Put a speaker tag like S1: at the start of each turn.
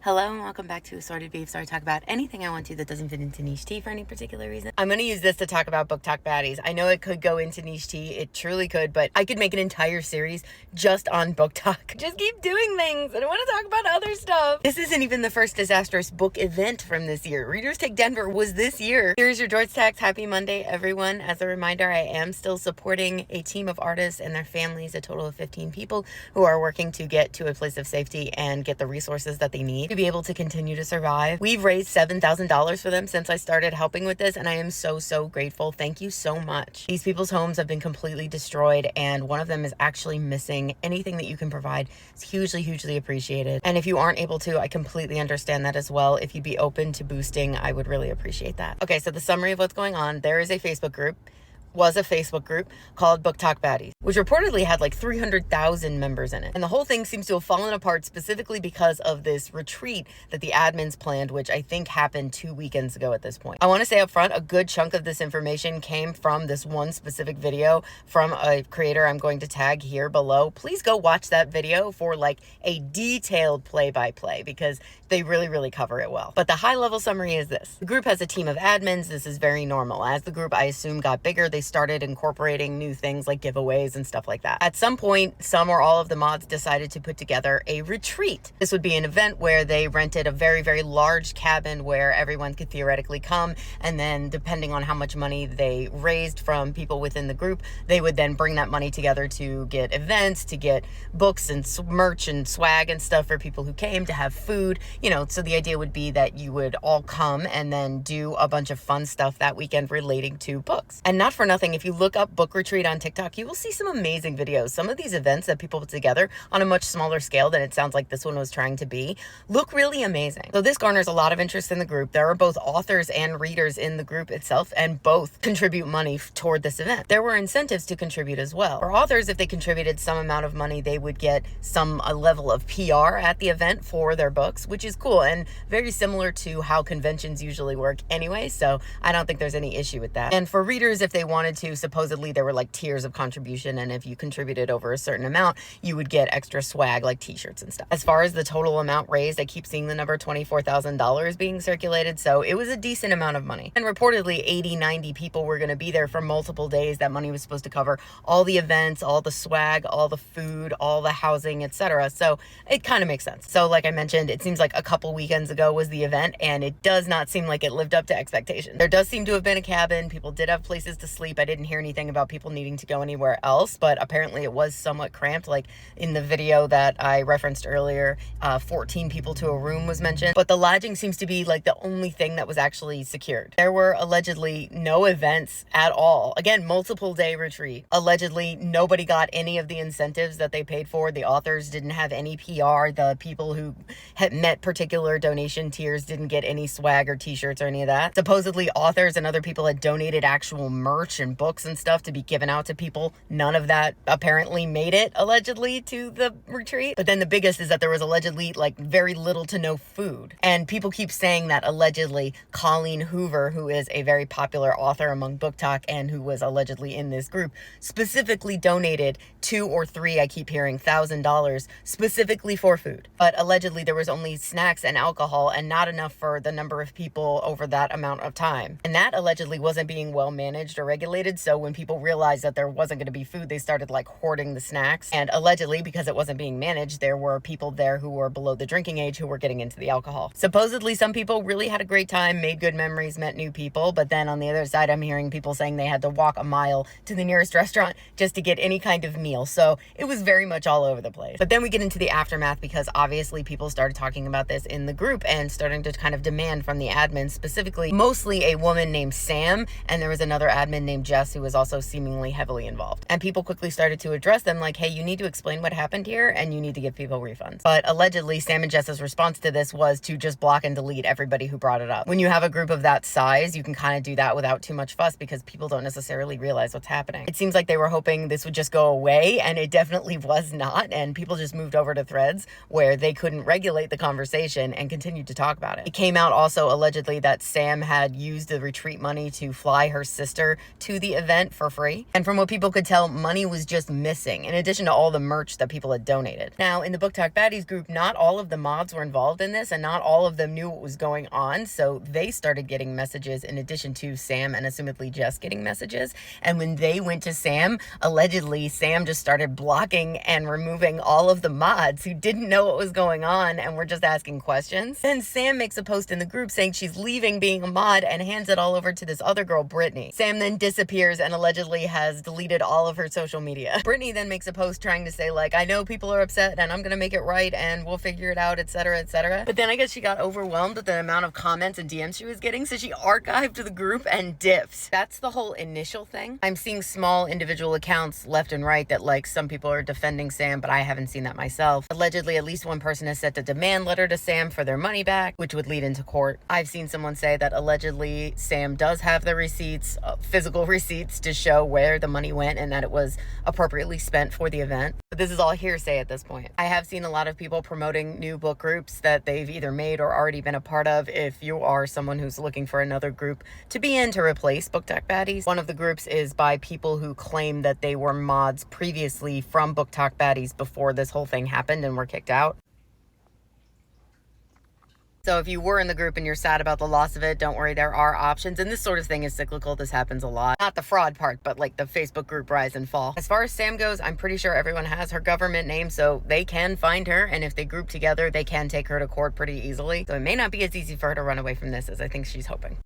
S1: Hello and welcome back to Assorted Beefs, where I talk about anything I want to that doesn't fit into niche tea for any particular reason. I'm going to use this to talk about Booktok Baddies. I know it could go into niche tea, it truly could, but I could make an entire series just on Booktok. Just keep doing things. I don't want to talk about other stuff. This isn't even the first disastrous book event from this year. Readers Take Denver was this year. Here's your George Tax. Happy Monday, everyone. As a reminder, I am still supporting a team of artists and their families, a total of 15 people who are working to get to a place of safety and get the resources that they need to be able to continue to survive. We've raised $7,000 for them since I started helping with this, and I am so grateful. Thank you so much. These people's homes have been completely destroyed, and one of them is actually missing. Anything that you can provide is hugely appreciated. And if you aren't able to, I completely understand that as well. If you'd be open to boosting, I would really appreciate that. Okay, so the summary of what's going on. There is a Facebook group called Booktok Baddies, which reportedly had like 300,000 members in it. And the whole thing seems to have fallen apart specifically because of this retreat that the admins planned, which I think happened 2 weekends ago at this point. I want to say up front, a good chunk of this information came from this one specific video from a creator I'm going to tag here below. Please go watch that video for like a detailed play-by-play because they really cover it well. But the high-level summary is this. The group has a team of admins. This is very normal. As the group, I assume, got bigger, they started incorporating new things like giveaways and stuff like that. At some point, some or all of the mods decided to put together a retreat. This would be an event where they rented a very large cabin where everyone could theoretically come, and then depending on how much money they raised from people within the group, they would then bring that money together to get events, to get books and merch and swag and stuff for people who came, to have food, you know. So the idea would be that you would all come and then do a bunch of fun stuff that weekend relating to books. And not for nothing, if you look up Book Retreat on TikTok, you will see some amazing videos. Some of these events that people put together on a much smaller scale than it sounds like this one was trying to be look really amazing. So this garners a lot of interest in the group. There are both authors and readers in the group itself, and both contribute money toward this event. There were incentives to contribute as well. For authors, if they contributed some amount of money, they would get a level of PR at the event for their books, which is cool and very similar to how conventions usually work anyway, so I don't think there's any issue with that. And for readers, if they wanted to, supposedly there were like tiers of contribution, and if you contributed over a certain amount, you would get extra swag like t-shirts and stuff. As far as the total amount raised, I keep seeing the number $24,000 being circulated, so it was a decent amount of money. And reportedly 80-90 people were going to be there for multiple days. That money was supposed to cover all the events, all the swag, all the food, all the housing, etc. So it kind of makes sense. So like I mentioned, it seems like a couple weekends ago was the event, and it does not seem like it lived up to expectations. There does seem to have been a cabin. People did have places to sleep. I didn't hear anything about people needing to go anywhere else, but apparently it was somewhat cramped. Like in the video that I referenced earlier, 14 people to a room was mentioned, but the lodging seems to be like the only thing that was actually secured. There were allegedly no events at all. Again, multiple day retreat. Allegedly nobody got any of the incentives that they paid for. The authors didn't have any PR. The people who had met particular donation tiers didn't get any swag or t-shirts or any of that. Supposedly authors and other people had donated actual merch and books and stuff to be given out to people. None of that apparently made it, allegedly, to the retreat. But then the biggest is that there was allegedly like very little to no food. And people keep saying that allegedly Colleen Hoover, who is a very popular author among Booktok and who was allegedly in this group, specifically donated $2,000 or $3,000, I keep hearing, $1,000 specifically for food. But allegedly there was only snacks and alcohol and not enough for the number of people over that amount of time. And that allegedly wasn't being well managed or regulated. So when people realized that there wasn't going to be food, they started like hoarding the snacks. And allegedly, because it wasn't being managed, there were people there who were below the drinking age who were getting into the alcohol. Supposedly some people really had a great time, made good memories, met new people. But then on the other side, I'm hearing people saying they had to walk a mile to the nearest restaurant just to get any kind of meal. So it was very much all over the place. But then we get into the aftermath, because obviously people started talking about this in the group and starting to kind of demand from the admins, specifically mostly a woman named Sam, and there was another admin named Jess who was also seemingly heavily involved. And people quickly started to address them like, hey, you need to explain what happened here and you need to give people refunds. But allegedly Sam and Jess's response to this was to just block and delete everybody who brought it up. When you have a group of that size, you can kind of do that without too much fuss because people don't necessarily realize what's happening. It seems like they were hoping this would just go away, and it definitely was not. And people just moved over to threads where they couldn't regulate the conversation and continued to talk about it. It came out also allegedly that Sam had used the retreat money to fly her sister to to the event for free. And from what people could tell, money was just missing, in addition to all the merch that people had donated. Now, in the Booktok Baddies group, not all of the mods were involved in this, and not all of them knew what was going on, so they started getting messages in addition to Sam and assumedly Jess getting messages. And when they went to Sam, allegedly Sam just started blocking and removing all of the mods who didn't know what was going on and were just asking questions. Then Sam makes a post in the group saying she's leaving being a mod and hands it all over to this other girl, Brittany. Sam then disappears and allegedly has deleted all of her social media. Brittany then makes a post trying to say, like, I know people are upset and I'm gonna make it right and we'll figure it out, etc., etc. But then I guess she got overwhelmed with the amount of comments and DMs she was getting, so she archived the group and dipped. That's the whole initial thing. I'm seeing small individual accounts left and right that, like, some people are defending Sam, but I haven't seen that myself. Allegedly, at least one person has sent a demand letter to Sam for their money back, which would lead into court. I've seen someone say that allegedly Sam does have the receipts, physical receipts, to show where the money went and that it was appropriately spent for the event. But this is all hearsay at this point. I have seen a lot of people promoting new book groups that they've either made or already been a part of. If you are someone who's looking for another group to be in to replace Booktok Baddies, one of the groups is by people who claim that they were mods previously from Booktok Baddies before this whole thing happened and were kicked out. So if you were in the group and you're sad about the loss of it, don't worry, there are options. And this sort of thing is cyclical. This happens a lot. Not the fraud part, but like the Facebook group rise and fall. As far as Sam goes, I'm pretty sure everyone has her government name, so they can find her. And if they group together, they can take her to court pretty easily. So it may not be as easy for her to run away from this as I think she's hoping.